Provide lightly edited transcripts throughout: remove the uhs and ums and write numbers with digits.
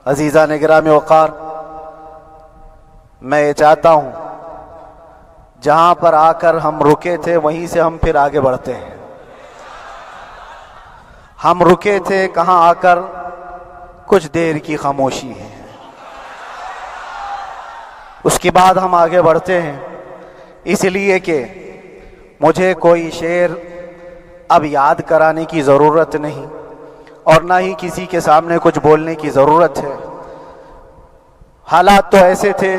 عزیزان گرامی وقار، میں یہ چاہتا ہوں جہاں پر آ کر ہم رکے تھے وہیں سے ہم پھر آگے بڑھتے ہیں۔ ہم رکے تھے کہاں آ کر؟ کچھ دیر کی خاموشی ہے، اس کے بعد ہم آگے بڑھتے ہیں، اس لیے کہ مجھے کوئی شعر اب یاد کرانے کی ضرورت نہیں اور نہ ہی کسی کے سامنے کچھ بولنے کی ضرورت ہے۔ حالات تو ایسے تھے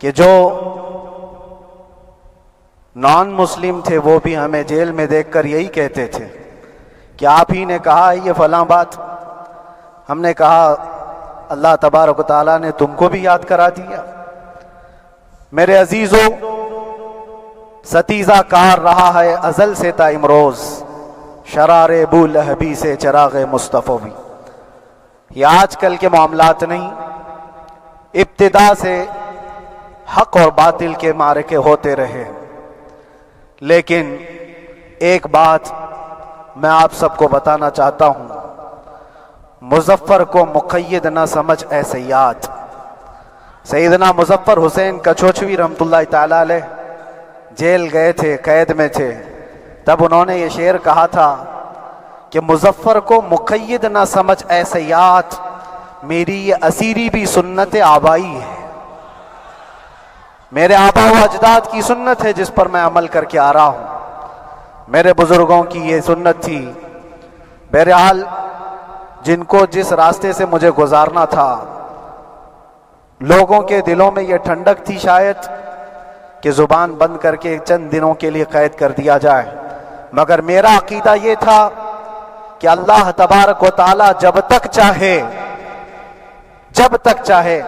کہ جو نان مسلم تھے وہ بھی ہمیں جیل میں دیکھ کر یہی کہتے تھے کہ آپ ہی نے کہا یہ فلاں بات۔ ہم نے کہا اللہ تبارک و تعالیٰ نے تم کو بھی یاد کرا دیا۔ میرے عزیزو، ستیزہ کار رہا ہے ازل سے تا امروز، شرار بو لہبی سے چراغ مصطفی بھی۔ یہ آج کل کے معاملات نہیں، ابتدا سے حق اور باطل کے معرکے ہوتے رہے، لیکن ایک بات میں آپ سب کو بتانا چاہتا ہوں، مظفر کو مقید نہ سمجھ اے سیاد۔ سیدنا مظفر حسین کچھوچھوی رحمت اللہ تعالی علیہ جیل گئے تھے، قید میں تھے، تب انہوں نے یہ شعر کہا تھا کہ مظفر کو مقید نہ سمجھ اے سیاد، میری یہ اسیری بھی سنت آبائی ہے، میرے آبا و اجداد کی سنت ہے جس پر میں عمل کر کے آ رہا ہوں، میرے بزرگوں کی یہ سنت تھی۔ بہرحال جن کو جس راستے سے مجھے گزارنا تھا، لوگوں کے دلوں میں یہ ٹھنڈک تھی شاید کہ زبان بند کر کے چند دنوں کے لیے قید کر دیا جائے، مگر میرا عقیدہ یہ تھا کہ اللہ تبارک و تعالی جب تک چاہے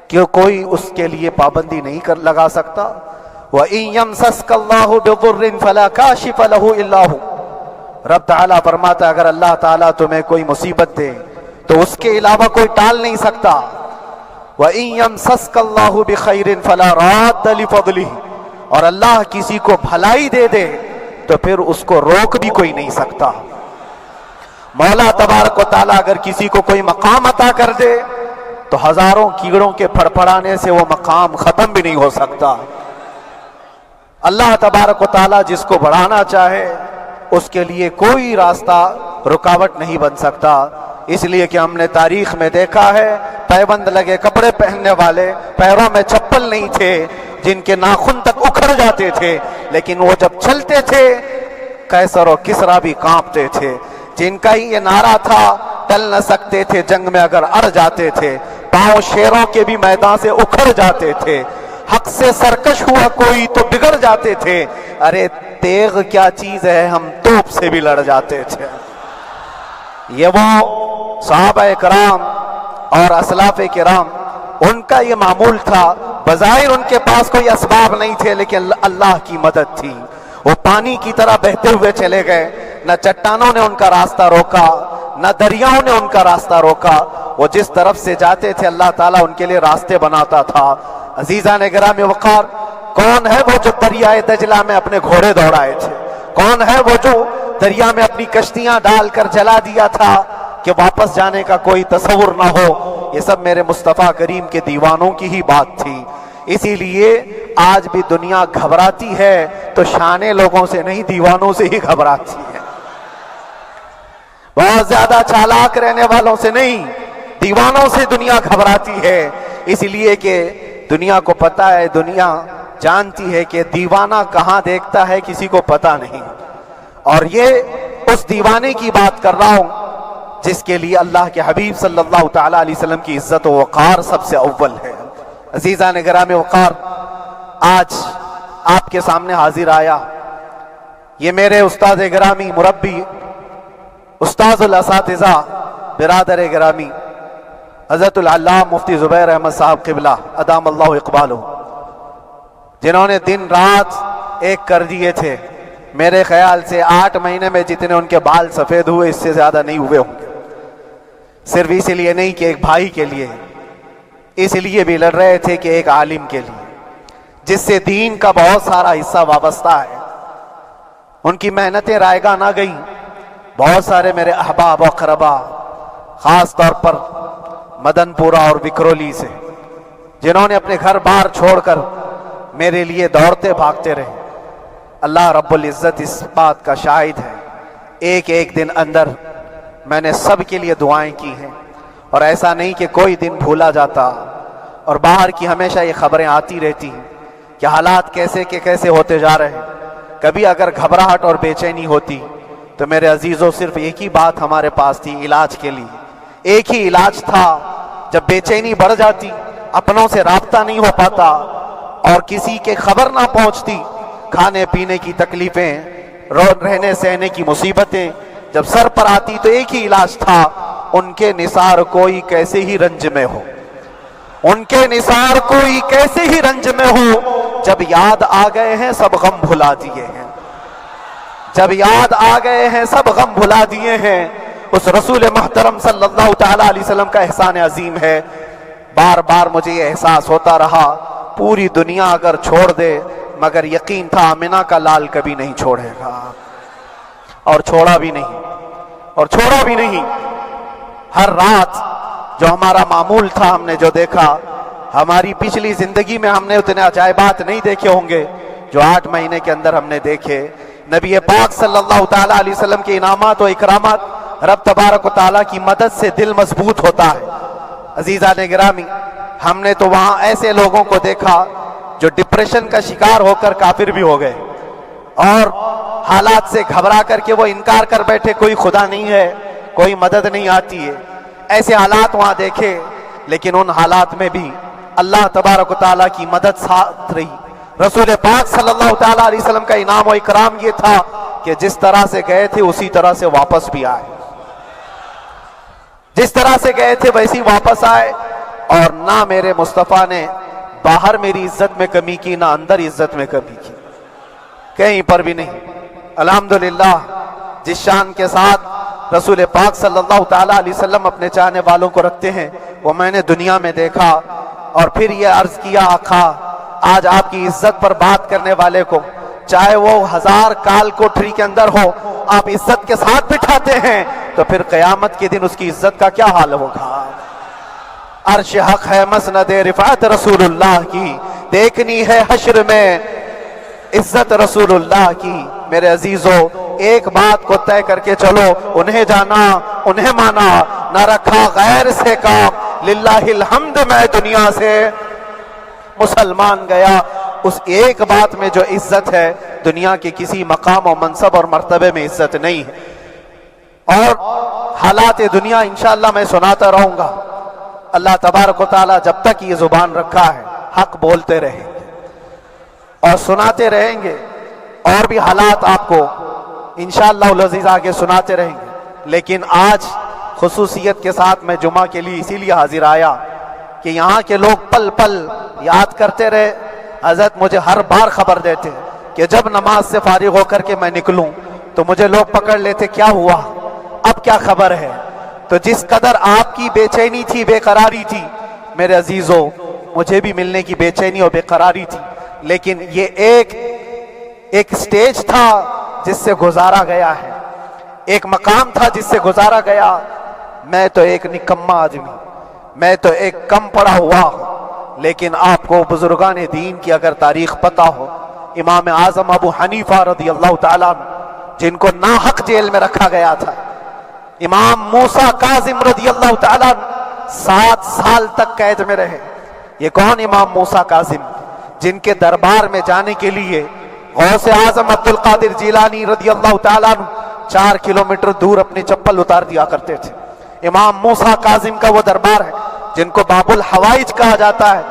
کہ کوئی اس کے لیے پابندی نہیں لگا سکتا۔ وَإِن يَمْسَسْكَ اللَّهُ بِضُرٍّ فَلَا كَاشِفَ لَهُ إِلَّا هُوَ۔ رب تعالیٰ فرماتا ہے اگر اللہ تعالیٰ تمہیں کوئی مصیبت دے تو اس کے علاوہ کوئی ٹال نہیں سکتا۔ وَإِن يَمْسَسْكَ اللَّهُ بِخَيْرٍ فَلَا رَادَّ لِفَضْلِهِ، اور اللہ کسی کو بھلائی دے دے تو پھر اس کو روک بھی کوئی نہیں سکتا۔ مولا تبارک و تعالیٰ اگر کسی کو کوئی مقام عطا کر دے تو ہزاروں کیڑوں کے پھڑپڑانے سے وہ مقام ختم بھی نہیں ہو سکتا۔ اللہ تبارک و تعالیٰ جس کو بڑھانا چاہے اس کے لیے کوئی راستہ رکاوٹ نہیں بن سکتا، اس لیے کہ ہم نے تاریخ میں دیکھا ہے پیبند لگے کپڑے پہننے والے، پیروں میں چپل نہیں تھے، جن کے ناخن تک اکھڑ جاتے تھے، لیکن وہ جب چلتے تھے قیصر و کسریٰ بھی کانپتے تھے، جن کا ہی یہ نعرہ تھا ٹل نہ سکتے تھے جنگ میں اگر اڑ جاتے تھے، پاؤں شیروں کے بھی میدان سے اکھڑ جاتے تھے، حق سے سرکش ہوا کوئی تو بگڑ جاتے تھے، ارے تیغ کیا چیز ہے ہم توپ سے بھی لڑ جاتے تھے۔ یہ وہ صحابہ کرام اور اسلاف کرام، ان کا یہ معمول تھا، بظاہر ان کے پاس کوئی اسباب نہیں تھے لیکن اللہ کی مدد تھی، وہ پانی کی طرح بہتے ہوئے چلے گئے، نہ چٹانوں نے ان کا راستہ روکا، نہ دریاؤں نے ان کا راستہ روکا، وہ جس طرف سے جاتے تھے اللہ تعالیٰ ان کے لیے راستے بناتا تھا۔ عزیزان گرامی وقار، کون ہے وہ جو دریائے دجلہ میں اپنے گھوڑے دوڑائے تھے؟ کون ہے وہ جو دریا میں اپنی کشتیاں ڈال کر جلا دیا تھا کہ واپس جانے کا کوئی تصور نہ ہو؟ یہ سب میرے مصطفیٰ کریم کے دیوانوں کی ہی بات تھی۔ اسی لیے آج بھی دنیا گھبراتی ہے تو شانے لوگوں سے نہیں، دیوانوں سے ہی گھبراتی ہے، بہت زیادہ چالاک رہنے والوں سے نہیں، دیوانوں سے دنیا گھبراتی ہے، اس لیے کہ دنیا کو پتا ہے، دنیا جانتی ہے کہ دیوانہ کہاں دیکھتا ہے کسی کو پتا نہیں۔ اور یہ اس دیوانے کی بات کر رہا ہوں جس کے لیے اللہ کے حبیب صلی اللہ تعالیٰ علیہ وسلم کی عزت و وقار سب سے اول ہے۔ عزیزان گرامی وقار، آج آپ کے سامنے حاضر آیا، یہ میرے استاد گرامی، مربی، استاذ الاساتذہ، برادر گرامی حضرت العلامہ مفتی زبیر احمد صاحب قبلہ ادام اللہ اقبالہ، جنہوں نے دن رات ایک کر دیے تھے، میرے خیال سے 8 مہینے میں جتنے ان کے بال سفید ہوئے اس سے زیادہ نہیں ہوئے ہوں گے، صرف اس لیے نہیں کہ ایک بھائی کے لیے، اس لیے بھی لڑ رہے تھے کہ ایک عالم کے لیے جس سے دین کا بہت سارا حصہ وابستہ ہے۔ ان کی محنتیں رائگاں نہ گئیں، بہت سارے میرے احباب و اقربا، خاص طور پر مدنپورہ اور وکرولی سے، جنہوں نے اپنے گھر بار چھوڑ کر میرے لیے دوڑتے بھاگتے رہے۔ اللہ رب العزت اس بات کا شاہد ہے، ایک ایک دن اندر میں نے سب کے لیے دعائیں کی ہیں، اور ایسا نہیں کہ کوئی دن بھولا جاتا، اور باہر کی ہمیشہ یہ خبریں آتی رہتی ہیں کہ حالات کیسے کے کیسے ہوتے جا رہے ہیں۔ کبھی اگر گھبراہٹ اور بے چینی ہوتی تو میرے عزیزوں صرف ایک ہی بات ہمارے پاس تھی علاج کے لیے، ایک ہی علاج تھا۔ جب بے چینی بڑھ جاتی، اپنوں سے رابطہ نہیں ہو پاتا اور کسی کے خبر نہ پہنچتی، کھانے پینے کی تکلیفیں، رہنے سہنے کی مصیبتیں جب سر پر آتی تو ایک ہی علاج تھا، ان کے نثار کوئی کیسے ہی رنج میں ہو، ان کے نثار کوئی کیسے ہی رنج میں ہو، جب یاد آ گئے ہیں سب غم بھلا دیے ہیں، جب یاد آ گئے ہیں سب غم بھلا دیے ہیں۔ اس رسول محترم صلی اللہ تعالی علیہ وسلم کا احسان عظیم ہے، بار بار مجھے یہ احساس ہوتا رہا، پوری دنیا اگر چھوڑ دے مگر یقین تھا آمنہ کا لال کبھی نہیں چھوڑے گا، اور چھوڑا بھی نہیں، اور چھوڑا بھی نہیں۔ ہر رات جو ہمارا معمول تھا ہم نے جو دیکھا، ہماری پچھلی زندگی میں ہم نے اتنے عجائبات نہیں دیکھے ہوں گے جو 8 مہینے کے اندر ہم نے دیکھے۔ نبی پاک صلی اللہ تعالی علیہ وسلم کے انعامات و اکرامات، رب تبارک و تعالیٰ کی مدد سے دل مضبوط ہوتا ہے۔ عزیزان گرامی، ہم نے تو وہاں ایسے لوگوں کو دیکھا جو ڈپریشن کا شکار ہو کر کافر بھی ہو گئے، اور حالات سے گھبرا کر کے وہ انکار کر بیٹھے، کوئی خدا نہیں ہے، کوئی مدد نہیں آتی ہے، ایسے حالات وہاں دیکھے۔ لیکن ان حالات میں بھی اللہ تبارک و تعالیٰ کی مدد ساتھ رہی۔ رسول پاک صلی اللہ تعالیٰ علیہ وسلم کا انعام و اکرام یہ تھا کہ جس طرح سے گئے تھے اسی طرح سے واپس بھی آئے، جس طرح سے گئے تھے ویسی واپس آئے، اور نہ میرے مصطفیٰ نے باہر میری عزت میں کمی کی، نہ اندر عزت میں کمی کی، کہیں پر بھی نہیں۔ الحمدللہ، جس شان کے ساتھ رسول پاک صلی اللہ تعالیٰ علیہ وسلم اپنے چاہنے والوں کو رکھتے ہیں وہ میں نے دنیا میں دیکھا، اور پھر یہ عرض کیا آقا آج آپ کی عزت پر بات کرنے والے کو چاہے وہ 1000 کال کوٹری کے اندر ہو، آپ عزت کے ساتھ بٹھاتے ہیں تو پھر قیامت کے دن اس کی عزت کا کیا حال ہوگا۔ عرش حق ہے مسند رفعت رسول اللہ کی، دیکھنی ہے حشر میں عزت رسول اللہ کی۔ میرے عزیزو، ایک بات کو طے کر کے چلو، انہیں جانا انہیں مانا، نہ رکھا غیر سے کام، للہ الحمد میں دنیا سے مسلمان گیا۔ اس ایک بات میں جو عزت ہے، دنیا کے کسی مقام و منصب اور مرتبے میں عزت نہیں ہے۔ اور حالات دنیا انشاءاللہ میں سناتا رہوں گا۔ اللہ تبارک و تعالیٰ جب تک یہ زبان رکھا ہے حق بولتے رہیں گے اور سناتے رہیں گے، اور بھی حالات آپ کو انشاءاللہ العزیز آگے سناتے رہیں گے۔ لیکن آج خصوصیت کے ساتھ میں جمعہ کے لیے اسی لیے حاضر آیا کہ یہاں کے لوگ پل پل یاد کرتے رہے۔ حضرت مجھے ہر بار خبر دیتے کہ جب نماز سے فارغ ہو کر کے میں نکلوں تو مجھے لوگ پکڑ لیتے، کیا ہوا، اب کیا خبر ہے۔ تو جس قدر آپ کی بے چینی تھی، بے قراری تھی، میرے عزیزو مجھے بھی ملنے کی بے چینی اور بے قراری تھی، لیکن یہ ایک سٹیج تھا جس سے گزارا گیا ہے، ایک مقام تھا جس سے گزارا گیا۔ میں تو ایک نکما آدمی، میں تو ایک کم پڑا ہوا ہوں، لیکن آپ کو بزرگان دین کی اگر تاریخ پتہ ہو، امام اعظم ابو حنیفہ رضی اللہ تعالیٰ عنہ جن کو ناحق جیل میں رکھا گیا تھا، امام موسیٰ کاظم رضی اللہ تعالیٰ عنہ 7 سال تک قید میں رہے۔ یہ کون امام موسیٰ کاظم؟ جن کے دربار میں جانے کے لیے غوث اعظم عبد القادر جیلانی رضی اللہ تعالیٰ عنہ 4 کلومیٹر دور اپنی چپل اتار دیا کرتے تھے۔ امام موسیٰ کاظم کا وہ دربار ہے جن کو باب الحوائج کہا جاتا ہے۔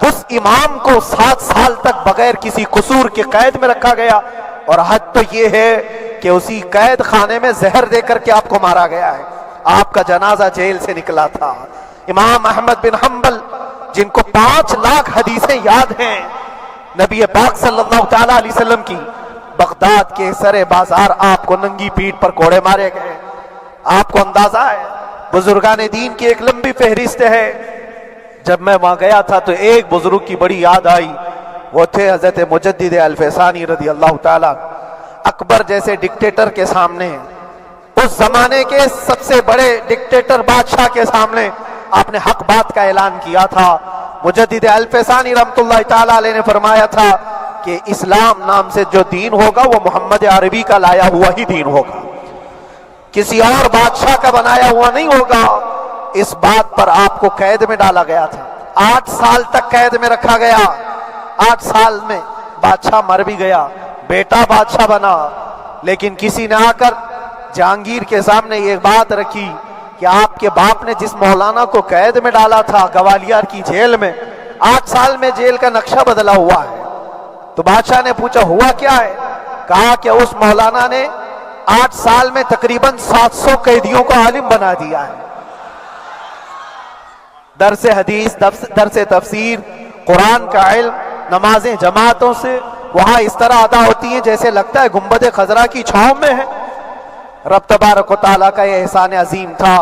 اس امام کو 7 سال تک بغیر کسی قصور کے قید میں رکھا گیا، اور حد تو یہ ہے کہ اسی قید خانے میں زہر دے کر کے آپ کو مارا گیا ہے۔ آپ کا جنازہ جیل سے نکلا تھا۔ امام احمد بن حنبل جن کو 5 لاکھ حدیثیں یاد ہیں، نبی پاک صلی اللہ تعالیٰ علیہ وسلم کی، بغداد کے سرے بازار آپ کو ننگی پیٹھ پر کوڑے مارے گئے۔ آپ کو اندازہ ہے بزرگان دین کی ایک لمبی فہرست ہے۔ جب میں وہاں گیا تھا تو ایک بزرگ کی بڑی یاد آئی، وہ تھے حضرت مجدد الفسانی رضی اللہ تعالیٰ۔ اکبر جیسے ڈکٹیٹر کے سامنے، اس زمانے کے سب سے بڑے ڈکٹیٹر بادشاہ کے سامنے آپ نے حق بات کا اعلان کیا تھا۔ مجدد الفسانی رحمۃ اللہ تعالی علیہ نے فرمایا تھا کہ اسلام نام سے جو دین ہوگا وہ محمد عربی کا لایا ہوا ہی دین ہوگا، کسی اور بادشاہ کا بنایا ہوا نہیں ہوگا۔ اس بات پر آپ کو قید میں ڈالا گیا تھا، 8 سال تک قید میں رکھا گیا۔ 8 سال میں بادشاہ مر بھی گیا، بیٹا بادشاہ بنا، لیکن کسی نے آ کر جہانگیر کے سامنے یہ بات رکھی کہ آپ کے باپ نے جس مولانا کو قید میں ڈالا تھا گوالیار کی جیل میں، 8 سال میں جیل کا نقشہ بدلا ہوا ہے۔ تو بادشاہ نے پوچھا ہوا کیا ہے؟ کہا کہ اس مولانا نے 8 سال میں تقریباً 700 قیدیوں کو عالم بنا دیا ہے۔ درس حدیث، درس تفسیر، قرآن کا علم، نمازیں جماعتوں سے وہاں اس طرح ادا ہوتی ہیں جیسے لگتا ہے گنبد خضرا کی چھاؤں میں ہے۔ رب تبارک و تعالیٰ کا یہ احسان عظیم تھا۔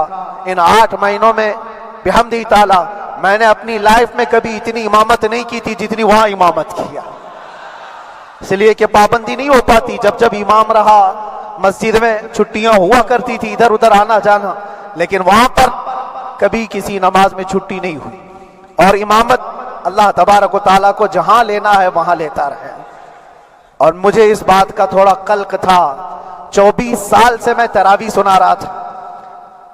ان 8 مہینوں میں بحمدہ تعالیٰ میں نے اپنی لائف میں کبھی اتنی امامت نہیں کی تھی جتنی وہاں امامت کیا، اس لیے کہ پابندی نہیں ہو پاتی۔ جب جب امام رہا مسجد میں چھٹیاں ہوا کرتی تھی، ادھر ادھر آنا جانا، لیکن وہاں پر کبھی کسی نماز میں چھٹی نہیں ہوئی۔ اور امامت اللہ تبارک و تعالیٰ کو جہاں لینا ہے وہاں لیتا رہے۔ اور مجھے اس بات کا تھوڑا قلق تھا، 24 سال سے میں تراویح سنا رہا تھا،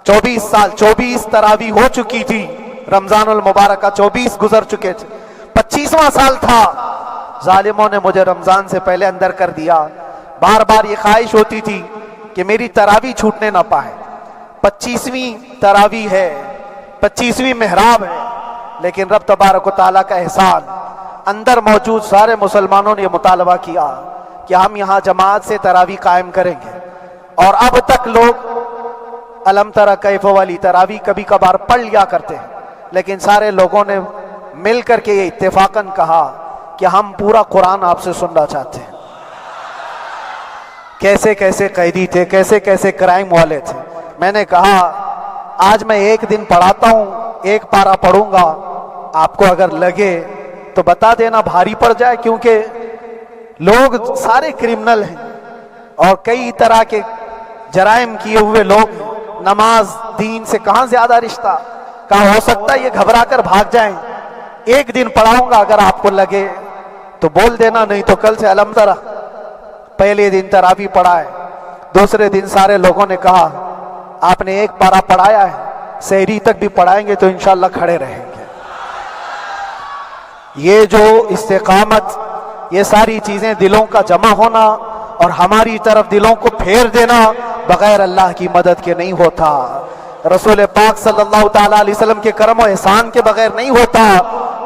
24 سال، 24 تراویح ہو چکی تھی، رمضان المبارک کا 24 گزر چکے تھے، 25واں سال تھا، ظالموں نے مجھے رمضان سے پہلے اندر کر دیا۔ بار بار یہ خواہش ہوتی تھی کہ میری تراویح چھوٹنے نہ پائے، 25ویں تراویح ہے، 25ویں محراب ہے، لیکن رب تبارک و تعالیٰ کا احسان، اندر موجود سارے مسلمانوں نے یہ مطالبہ کیا کہ ہم یہاں جماعت سے تراویح قائم کریں گے۔ اور اب تک لوگ الم تری کیف والی تراویح کبھی کبھار پڑھ لیا کرتے ہیں، لیکن سارے لوگوں نے مل کر کے یہ اتفاقاً کہا کہ ہم پورا قرآن آپ سے سننا چاہتے ہیں۔ کیسے کیسے قیدی تھے، کیسے کیسے کرائم والے تھے۔ میں نے کہا آج میں ایک دن پڑھاتا ہوں، ایک پارہ پڑھوں گا، آپ کو اگر لگے تو بتا دینا، بھاری پڑ جائے، کیونکہ لوگ سارے کرمنل ہیں اور کئی طرح کے جرائم کیے ہوئے لوگ ہیں۔ نماز دین سے کہاں زیادہ رشتہ، کہاں ہو سکتا ہے یہ گھبرا کر بھاگ جائیں۔ ایک دن پڑھاؤں گا، اگر آپ کو لگے تو بول دینا، نہیں تو کل سے الحمد للہ۔ پہلے دن تراویح پڑھائے، دوسرے دن سارے لوگوں نے کہا آپ نے ایک پارہ پڑھایا ہے، سحری تک بھی پڑھائیں گے تو انشاءاللہ کھڑے رہیں گے۔ یہ جو استقامت، یہ ساری چیزیں دلوں کا جمع ہونا اور ہماری طرف دلوں کو پھیر دینا بغیر اللہ کی مدد کے نہیں ہوتا، رسول پاک صلی اللہ تعالیٰ علیہ وسلم کے کرم و احسان کے بغیر نہیں ہوتا۔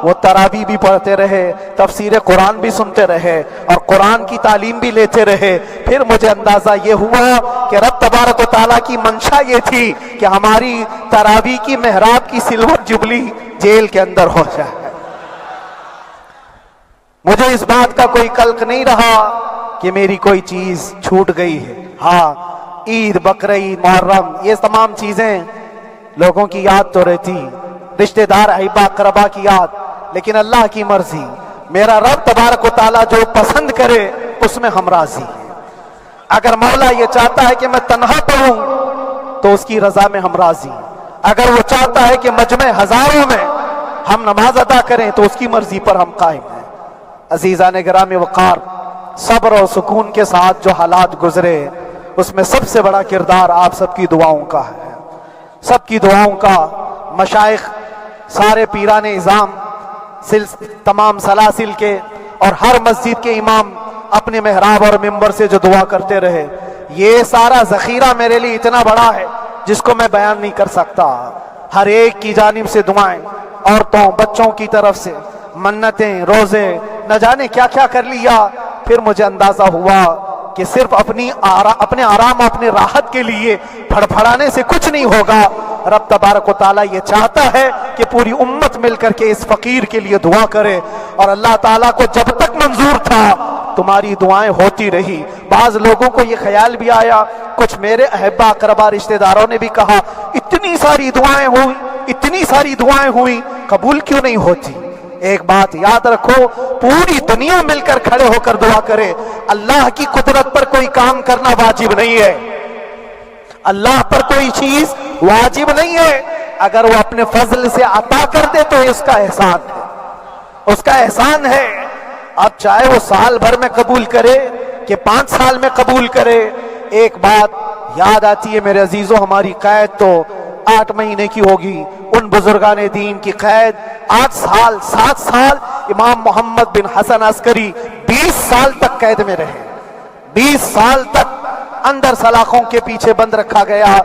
وہ تراویح بھی پڑھتے رہے، تفسیر قرآن بھی سنتے رہے اور قرآن کی تعلیم بھی لیتے رہے۔ پھر مجھے اندازہ یہ ہوا کہ رب تبارک و تعالیٰ کی منشا یہ تھی کہ ہماری تراویح کی محراب کی سلور جبلی جیل کے اندر ہو جائے۔ مجھے اس بات کا کوئی قلق نہیں رہا کہ میری کوئی چیز چھوٹ گئی ہے۔ ہاں، عید، بقرعید، محرم، یہ تمام چیزیں لوگوں کی یاد تو رہتی، رشتہ دار، احبا، اقربا کی یاد، لیکن اللہ کی مرضی، میرا رب تبارک و تعالیٰ جو پسند کرے اس میں ہم راضی ہیں۔ اگر مولا یہ چاہتا ہے کہ میں تنہا پڑھوں تو اس کی رضا میں ہم راضی ہیں، اگر وہ چاہتا ہے کہ مجمع ہزاروں میں ہم نماز ادا کریں تو اس کی مرضی پر ہم قائم ہیں۔ عزیزان گرامی وقار، صبر و سکون کے ساتھ جو حالات گزرے اس میں سب سے بڑا کردار آپ سب کی دعاؤں کا ہے، سب کی دعاؤں کا۔ مشائخ، سارے پیران اعظام، تمام سلاسل کے اور ہر مسجد کے امام اپنے محراب اور منبر سے جو دعا کرتے رہے، یہ سارا ذخیرہ میرے لیے اتنا بڑا ہے جس کو میں بیان نہیں کر سکتا۔ ہر ایک کی جانب سے دعائیں، عورتوں، بچوں کی طرف سے منتیں، روزے، نہ جانے کیا کیا کر لیا۔ پھر مجھے اندازہ ہوا کہ صرف اپنے آرام، اپنے راحت کے لیے پھڑپھڑانے سے کچھ نہیں ہوگا۔ رب تبارک و تعالیٰ یہ چاہتا ہے کہ پوری امت مل کر کے اس فقیر کے لیے دعا کرے، اور اللہ تعالیٰ کو جب تک منظور تھا تمہاری دعائیں ہوتی رہی۔ بعض لوگوں کو یہ خیال بھی آیا، کچھ میرے احبا، اقربا، رشتہ داروں نے بھی کہا اتنی ساری دعائیں ہوئی، اتنی ساری دعائیں ہوئی، قبول کیوں نہیں ہوتی؟ ایک بات یاد رکھو، پوری دنیا مل کر کھڑے ہو کر دعا کرے، اللہ کی قدرت پر کوئی کام کرنا واجب نہیں ہے، اللہ پر کوئی چیز واجب نہیں ہے۔ اگر وہ اپنے فضل سے عطا کر دے تو اس کا احسان ہے، اس کا احسان ہے۔ اب چاہے وہ سال بھر میں قبول کرے کہ 5 سال میں قبول کرے، ایک بات یاد آتی ہے میرے عزیزوں، ہماری قید تو 8 مہینے کی ہوگی، ان بزرگان دین کی قید 8 سال 7 سال۔ امام محمد بن حسن عسکری 20 سال تک قید میں رہے، 20 سال تک اندر سلاخوں کے پیچھے بند رکھا گیا۔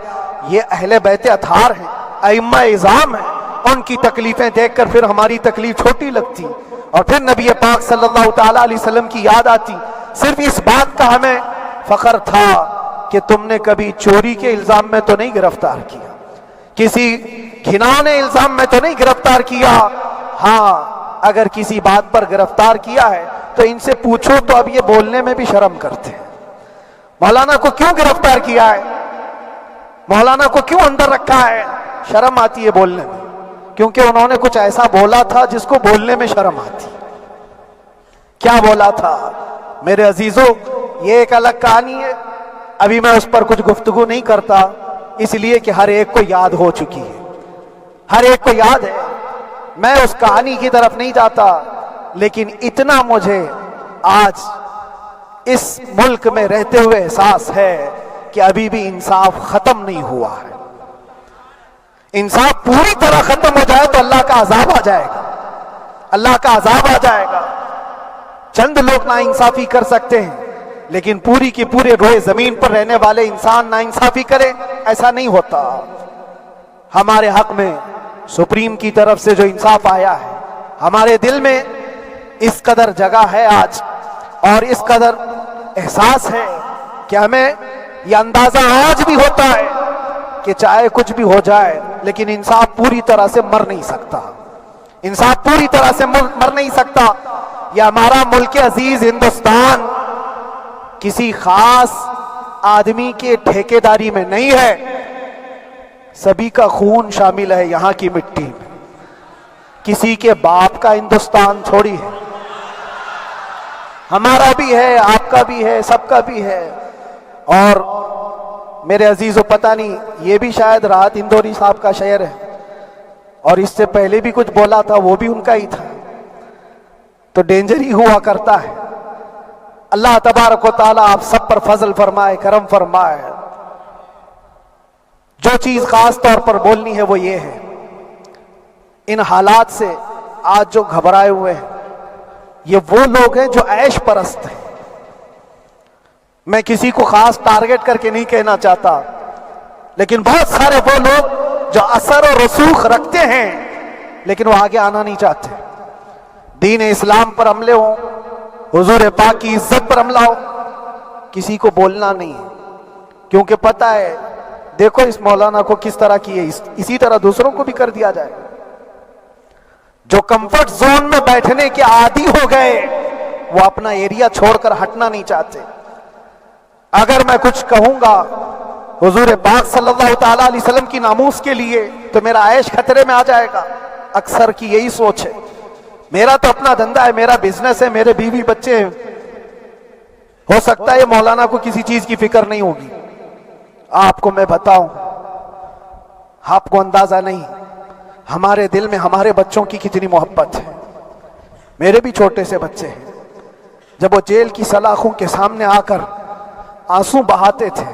یہ اہل بیت اطہار ہیں، ائمہ اعظام ہیں، ان کی تکلیفیں دیکھ کر پھر ہماری تکلیف چھوٹی لگتی، اور پھر نبی پاک صلی اللہ تعالی علیہ وسلم کی یاد آتی۔ صرف اس بات کا ہمیں فخر تھا کہ تم نے کبھی چوری کے الزام میں تو نہیں گرفتار کیا، کسی گھناؤنے الزام میں تو نہیں گرفتار کیا۔ ہاں اگر کسی بات پر گرفتار کیا ہے تو ان سے پوچھو تو اب یہ بولنے میں بھی شرم کرتے ہیں۔ مولانا کو کیوں گرفتار کیا ہے، مولانا کو کیوں اندر رکھا ہے؟ شرم آتی ہے بولنے میں، کیونکہ انہوں نے کچھ ایسا بولا تھا جس کو بولنے میں شرم آتی۔ کیا بولا تھا میرے عزیزوں؟ یہ ایک الگ کہانی ہے، ابھی میں اس پر کچھ گفتگو نہیں کرتا، اس لیے کہ ہر ایک کو یاد ہو چکی ہے، ہر ایک کو یاد ہے، میں اس کہانی کی طرف نہیں جاتا۔ لیکن اتنا مجھے آج اس ملک میں رہتے ہوئے احساس ہے کہ ابھی بھی انصاف ختم نہیں ہوا ہے۔ انصاف پوری طرح ختم ہو جائے تو اللہ کا عذاب آ جائے گا، اللہ کا عذاب آ جائے گا۔ چند لوگ ناانصافی کر سکتے ہیں، لیکن پوری کی پورے روئے زمین پر رہنے والے انسان ناانصافی کرے، ایسا نہیں ہوتا۔ ہمارے حق میں سپریم کی طرف سے جو انصاف آیا ہے، ہمارے دل میں اس قدر جگہ ہے آج، اور اس قدر احساس ہے کہ ہمیں یہ اندازہ آج بھی ہوتا ہے کہ چاہے کچھ بھی ہو جائے لیکن انصاف پوری طرح سے مر نہیں سکتا، انصاف پوری طرح سے مر نہیں سکتا۔ یہ ہمارا ملک عزیز ہندوستان کسی خاص آدمی کے ٹھیکیداری میں نہیں ہے، سبھی کا خون شامل ہے یہاں کی مٹی میں، کسی کے باپ کا ہندوستان تھوڑی ہے، ہمارا بھی ہے، آپ کا بھی ہے، سب کا بھی ہے۔ اور میرے عزیزو پتہ نہیں، یہ بھی شاید راحت اندوری صاحب کا شعر ہے، اور اس سے پہلے بھی کچھ بولا تھا، وہ بھی ان کا ہی تھا، تو ڈینجر ہی ہوا کرتا ہے۔ اللہ تبارک و تعالیٰ آپ سب پر فضل فرمائے، کرم فرمائے۔ جو چیز خاص طور پر بولنی ہے وہ یہ ہے، ان حالات سے آج جو گھبرائے ہوئے ہیں یہ وہ لوگ ہیں جو عیش پرست ہیں۔ میں کسی کو خاص ٹارگٹ کر کے نہیں کہنا چاہتا، لیکن بہت سارے وہ لوگ جو اثر و رسوخ رکھتے ہیں لیکن وہ آگے آنا نہیں چاہتے۔ دین اسلام پر حملے ہوں، حضور پاک کی عزت پر حملہ ہو، کسی کو بولنا نہیں ہے، کیونکہ پتہ ہے دیکھو اس مولانا کو کس طرح کی ہے، اسی طرح دوسروں کو بھی کر دیا جائے۔ جو کمفرٹ زون میں بیٹھنے کے عادی ہو گئے وہ اپنا ایریا چھوڑ کر ہٹنا نہیں چاہتے۔ اگر میں کچھ کہوں گا حضور پاک صلی اللہ تعالیٰ علیہ وسلم کی ناموس کے لیے تو میرا عیش خطرے میں آ جائے گا۔ اکثر کی یہی سوچ ہے، میرا تو اپنا دھندا ہے، میرا بزنس ہے، میرے بیوی بچے ہیں، ہو سکتا ہے مولانا کو کسی چیز کی فکر نہیں ہوگی۔ آپ کو میں بتاؤں، آپ کو اندازہ نہیں ہمارے دل میں ہمارے بچوں کی کتنی محبت ہے۔ میرے بھی چھوٹے سے بچے ہیں، جب وہ جیل کی سلاخوں کے سامنے آ کر آنسو بہاتے تھے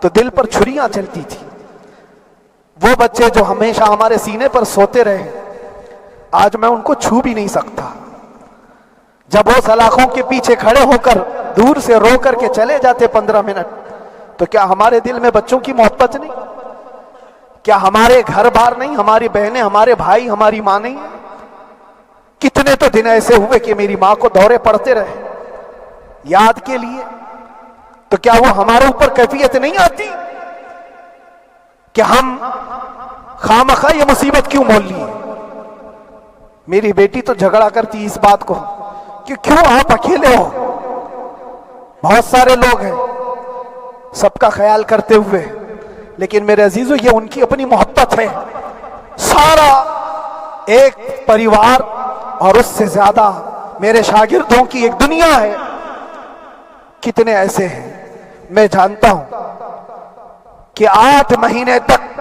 تو دل پر چھریاں چلتی تھی۔ وہ بچے جو ہمیشہ ہمارے سینے پر سوتے رہے، آج میں ان کو چھو بھی نہیں سکتا۔ جب وہ سلاخوں کے پیچھے کھڑے ہو کر دور سے رو کر کے چلے جاتے 15 منٹ، تو کیا ہمارے دل میں بچوں کی محبت نہیں؟ کیا ہمارے گھر بار نہیں، ہماری بہنیں، ہمارے بھائی، ہماری ماں نہیں؟ کتنے تو دن ایسے ہوئے کہ میری ماں کو دورے پڑتے رہے یاد کے لیے، تو کیا وہ ہمارے اوپر کیفیت نہیں آتی کہ ہم خامخواہ یہ مصیبت کیوں مول لی؟ میری بیٹی تو جھگڑا کرتی اس بات کو کہ کیوں آپ اکیلے ہو، بہت سارے لوگ ہیں سب کا خیال کرتے ہوئے، لیکن میرے عزیزو یہ ان کی اپنی محبت ہے، سارا ایک پریوار اور اس سے زیادہ میرے شاگردوں کی ایک دنیا ہے۔ کتنے ایسے ہیں میں جانتا ہوں کہ 8 مہینے تک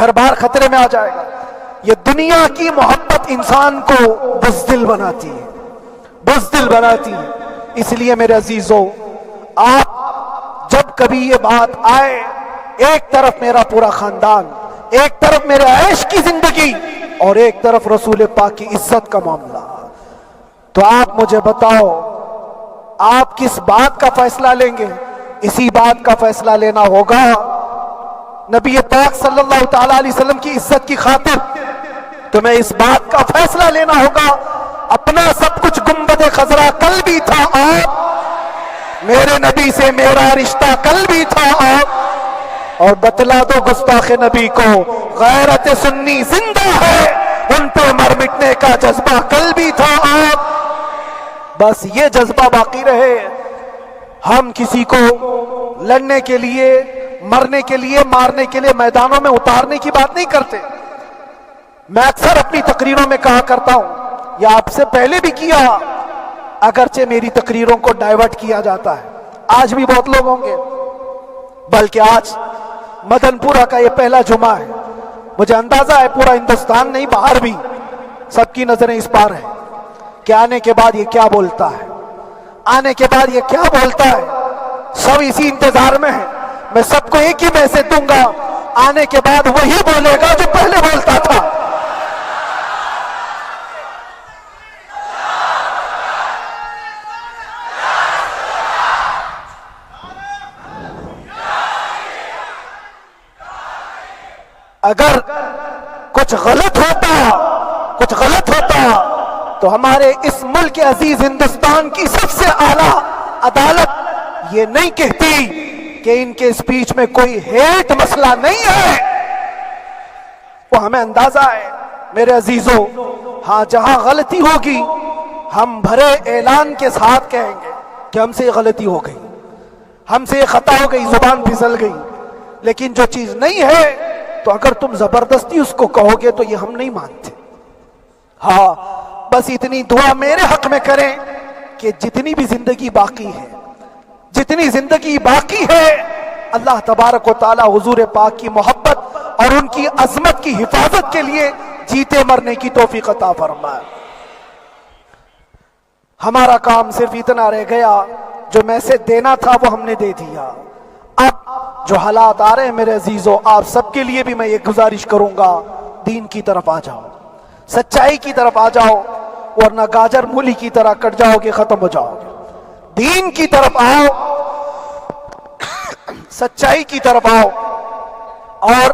گھر بار خطرے میں آ جائے گا۔ یہ دنیا کی محبت انسان کو بزدل بناتی ہے، بزدل بناتی ہے۔ اس لیے میرے عزیزو، آپ جب کبھی یہ بات آئے، ایک طرف میرا پورا خاندان، ایک طرف میرے عیش کی زندگی اور ایک طرف رسول پاک کی عزت کا معاملہ، تو آپ مجھے بتاؤ آپ کس بات کا فیصلہ لیں گے؟ اسی بات کا فیصلہ لینا ہوگا نبی پاک صلی اللہ تعالی علیہ وسلم کی عزت کی خاطر تمہیں اس بات کا فیصلہ لینا ہوگا۔ اپنا سب کچھ گنبد خضرا کل بھی تھا آپ، میرے نبی سے میرا رشتہ کل بھی تھا آپ، اور بتلا دو گستاخ نبی کو غیرت سنی زندہ ہے، ان پہ مر مٹنے کا جذبہ کل بھی تھا آپ۔ بس یہ جذبہ باقی رہے۔ ہم کسی کو لڑنے کے لیے، مرنے کے لیے، مارنے کے لیے میدانوں میں اتارنے کی بات نہیں کرتے۔ میں اکثر اپنی تقریروں میں کہا کرتا ہوں، یا آپ سے پہلے بھی کیا، اگرچہ میری تقریروں کو ڈائیورٹ کیا جاتا ہے، آج بھی بہت لوگ ہوں گے، بلکہ آج مدن پورہ کا یہ پہلا جمعہ ہے، مجھے اندازہ ہے پورا ہندوستان نہیں باہر بھی سب کی نظریں اس پار ہیں کہ آنے کے بعد یہ کیا بولتا ہے، آنے کے بعد یہ کیا بولتا ہے۔ سب اسی انتظار میں ہیں۔ میں سب کو ایک ہی میسج دوں گا، آنے کے بعد وہی بولے گا جو پہلے بولتا تھا۔ اگر کچھ غلط ہوتا تو ہمارے اس ملک عزیز ہندوستان کی سب سے اعلیٰ عدالت یہ نہیں کہتی کہ ان کے سپیچ میں کوئی ہیٹ مسئلہ نہیں ہے۔ وہ ہمیں اندازہ ہے میرے عزیزو، ہاں جہاں غلطی ہوگی ہم بھرے اعلان کے ساتھ کہیں گے کہ ہم سے یہ غلطی ہو گئی، ہم سے یہ خطا ہو گئی، زبان پھسل گئی۔ لیکن جو چیز نہیں ہے تو اگر تم زبردستی اس کو کہو گے تو یہ ہم نہیں مانتے۔ ہاں بس اتنی دعا میرے حق میں کریں کہ جتنی بھی زندگی باقی ہے اللہ تبارک و تعالی حضور پاک کی محبت اور ان کی عظمت کی حفاظت کے لیے جیتے مرنے کی توفیق عطا فرمائے۔ ہمارا کام صرف اتنا رہ گیا، جو میسج دینا تھا وہ ہم نے دے دیا۔ اب جو حالات آ رہے ہیں میرے عزیزو، آپ سب کے لیے بھی میں یہ گزارش کروں گا، دین کی طرف آ جاؤ، سچائی کی طرف آ جاؤ، ورنہ گاجر مولی کی طرح کٹ جاؤ گے، ختم ہو جاؤ گے۔ دین کی طرف آؤ، سچائی کی طرف آؤ۔ اور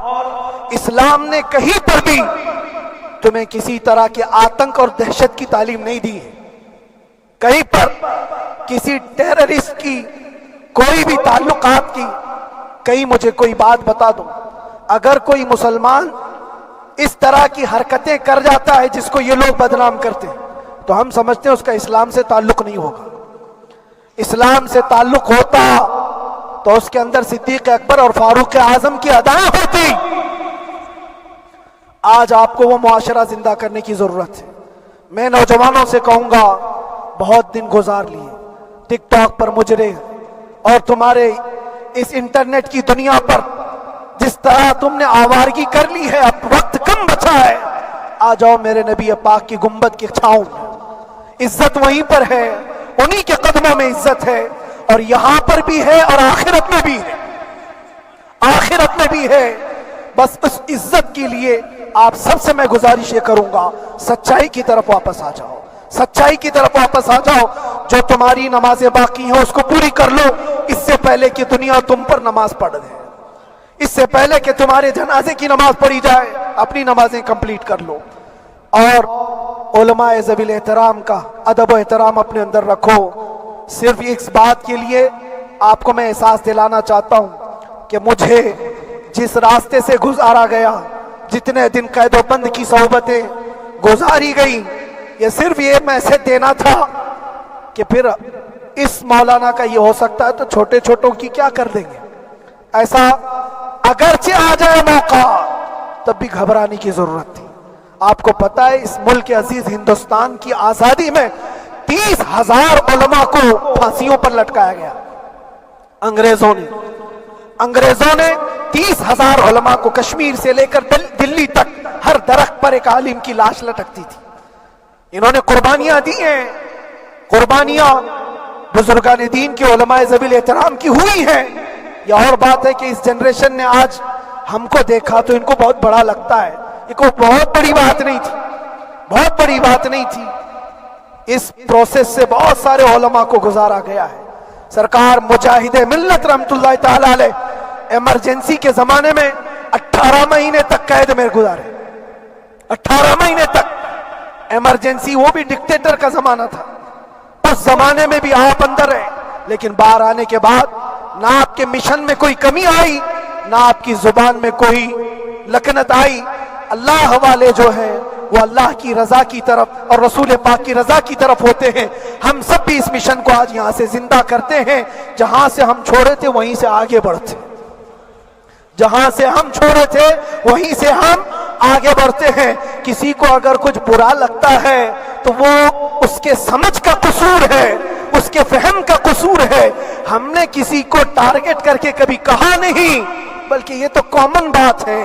اسلام نے کہیں پر بھی تمہیں کسی طرح کے آتنک اور دہشت کی تعلیم نہیں دی ہے، کہیں پر کسی ٹیررسٹ کی کوئی بھی تعلقات کی۔ کہیں مجھے کوئی بات بتا دو، اگر کوئی مسلمان اس طرح کی حرکتیں کر جاتا ہے جس کو یہ لوگ بدنام کرتے ہیں، تو ہم سمجھتے ہیں اس کا اسلام سے تعلق نہیں ہوگا۔ اسلام سے تعلق ہوتا تو اس کے اندر صدیق اکبر اور فاروق اعظم کی ادائیں ہوتی۔ آج آپ کو وہ معاشرہ زندہ کرنے کی ضرورت ہے۔ میں نوجوانوں سے کہوں گا، بہت دن گزار لیے ٹک ٹاک پر مجرے، اور تمہارے اس انٹرنیٹ کی دنیا پر جس طرح تم نے آوارگی کر لی ہے، اب وقت کم بچا ہے۔ آ جاؤ میرے نبی پاک کی گنبد کی چھاؤں میں، عزت وہیں پر ہے، انہی کے قدموں میں عزت ہے، اور یہاں پر بھی ہے اور آخرت میں بھی ہے، آخرت میں بھی ہے۔ بس اس عزت کے لیے آپ سب سے میں گزارش یہ کروں گا، سچائی کی طرف واپس آ جاؤ، سچائی کی طرف واپس آ جاؤ۔ جو تمہاری نمازیں باقی ہیں اس کو پوری کر لو، اس سے پہلے کہ دنیا تم پر نماز پڑھ دے، اس سے پہلے کہ تمہارے جنازے کی نماز پڑھی جائے، اپنی نمازیں کمپلیٹ کر لو۔ اور علماء ذوی احترام کا ادب و احترام اپنے اندر رکھو۔ صرف اس بات کے لیے آپ کو میں احساس دلانا چاہتا ہوں کہ مجھے جس راستے سے گزارا گیا، جتنے دن قید و بند کی صحبتیں گزاری گئی، یہ صرف یہ میسج دینا تھا کہ پھر اس مولانا کا یہ ہو سکتا ہے تو چھوٹے چھوٹوں کی کیا کر دیں گے۔ ایسا اگرچہ آ جائے موقع تب بھی گھبرانے کی ضرورت تھی۔ آپ کو پتہ ہے اس ملک عزیز ہندوستان کی آزادی میں 30,000 علماء کو پھانسیوں پر لٹکایا گیا انگریزوں نے، انگریزوں نے 30,000 علماء کو کشمیر سے لے کر دلی تک ہر درخت پر ایک عالم کی لاش لٹکتی تھی. انہوں نے قربانیاں دی ہیں، قربانیاں بزرگان دین کے علماء ذوی الاحترام کی ہوئی ہیں. یہ اور بات ہے کہ اس جنریشن نے آج ہم کو دیکھا تو ان کو بہت بڑا لگتا ہے. یہ کوئی بہت بڑی بات نہیں تھی، بہت بڑی بات نہیں تھی. اس پروسیس سے بہت سارے علماء کو گزارا گیا ہے. سرکار مجاہد ملت رحمت اللہ تعالی علیہ ایمرجنسی کے زمانے میں 18 مہینے تک قید میں گزارے. 18 مہینے تک ایمرجنسی، وہ بھی ڈکٹیٹر کا زمانہ تھا. اس زمانے میں بھی آپ اندر رہے، لیکن باہر آنے کے بعد نہ آپ کے مشن میں کوئی کمی آئی، نہ آپ کی زبان میں کوئی لکنت آئی. اللہ والے جو ہیں وہ اللہ کی رضا کی طرف اور رسول پاک کی رضا کی طرف ہوتے ہیں. ہم سب بھی اس مشن کو آج یہاں سے زندہ کرتے ہیں. جہاں سے ہم چھوڑے تھے وہیں سے آگے بڑھتے، جہاں سے ہم چھوڑے تھے وہیں سے ہم آگے بڑھتے ہیں. کسی کو اگر کچھ برا لگتا ہے تو وہ اس کے سمجھ کا قصور ہے، اس کے فہم کا قصور ہے. ہم نے کسی کو ٹارگٹ کر کے کبھی کہا نہیں، بلکہ یہ تو کامن بات ہے،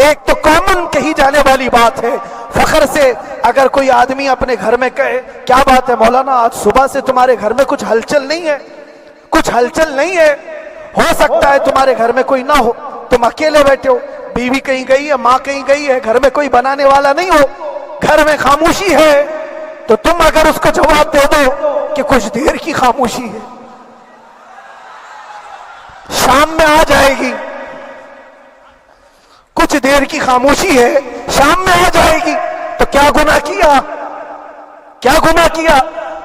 ایک تو کامن کہی جانے والی بات ہے. فخر سے اگر کوئی آدمی اپنے گھر میں کہے کیا بات ہے مولانا آج صبح سے تمہارے گھر میں کچھ ہلچل نہیں ہے، کچھ ہلچل نہیں ہے. ہو سکتا ہے تمہارے گھر میں کوئی نہ ہو، تم اکیلے بیٹھے ہو، بیوی کہیں گئی ہے، ماں کہیں گئی ہے، گھر میں کوئی بنانے والا نہیں ہو، گھر میں خاموشی ہے. تو تم اگر اس کو جواب دے دو کہ کچھ دیر کی خاموشی ہے، شام میں آ جائے گی، کچھ دیر کی خاموشی ہے، شام میں آ جائے گی، تو کیا گناہ کیا؟ کیا گناہ کیا؟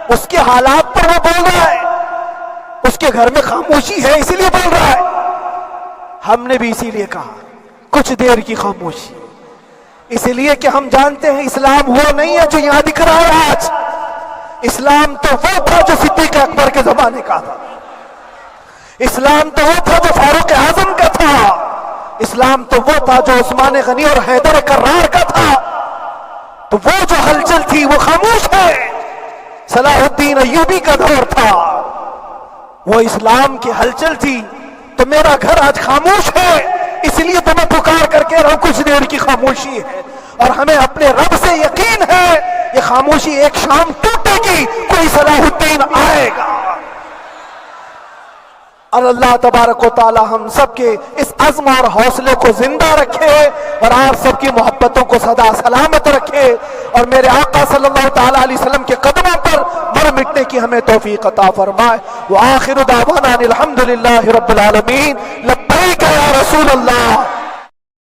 اس کے حالات پر وہ بول رہا ہے، اس کے گھر میں خاموشی ہے اسی لیے بول رہا ہے. ہم نے بھی اسی لیے کہا کچھ دیر کی خاموشی، اسی لیے کہ ہم جانتے ہیں اسلام وہ نہیں ہے جو یہاں دکھ رہا ہے آج. اسلام تو وہ تھا جو صدیق اکبر کے زمانے کا تھا، اسلام تو وہ تھا جو فاروق اعظم کا تھا، اسلام تو وہ تھا جو عثمان غنی اور حیدر کرار کا تھا. تو وہ جو ہلچل تھی وہ خاموش ہے. صلاح الدین ایوبی کا دور تھا، وہ اسلام کی ہلچل تھی. تو میرا گھر آج خاموش ہے، اس لیے تو میں پکار کر کے رہا ہوں کچھ دیر کی خاموشی ہے. اور ہمیں اپنے رب سے یقین ہے یہ خاموشی ایک شام ٹوٹے گی، کوئی صلاح الدین آئے گا. اور اللہ تبارک و تعالی ہم سب کے اس عزم اور حوصلے کو زندہ رکھے اور آپ سب کی محبتوں کو سدا سلامت رکھے، اور میرے آقا صلی اللہ تعالی علیہ وسلم کے قدموں پر مر مٹنے کی ہمیں توفیق عطا فرمائے. وآخر دعوانا الحمدللہ رب العالمین. لبیک یا رسول اللہ.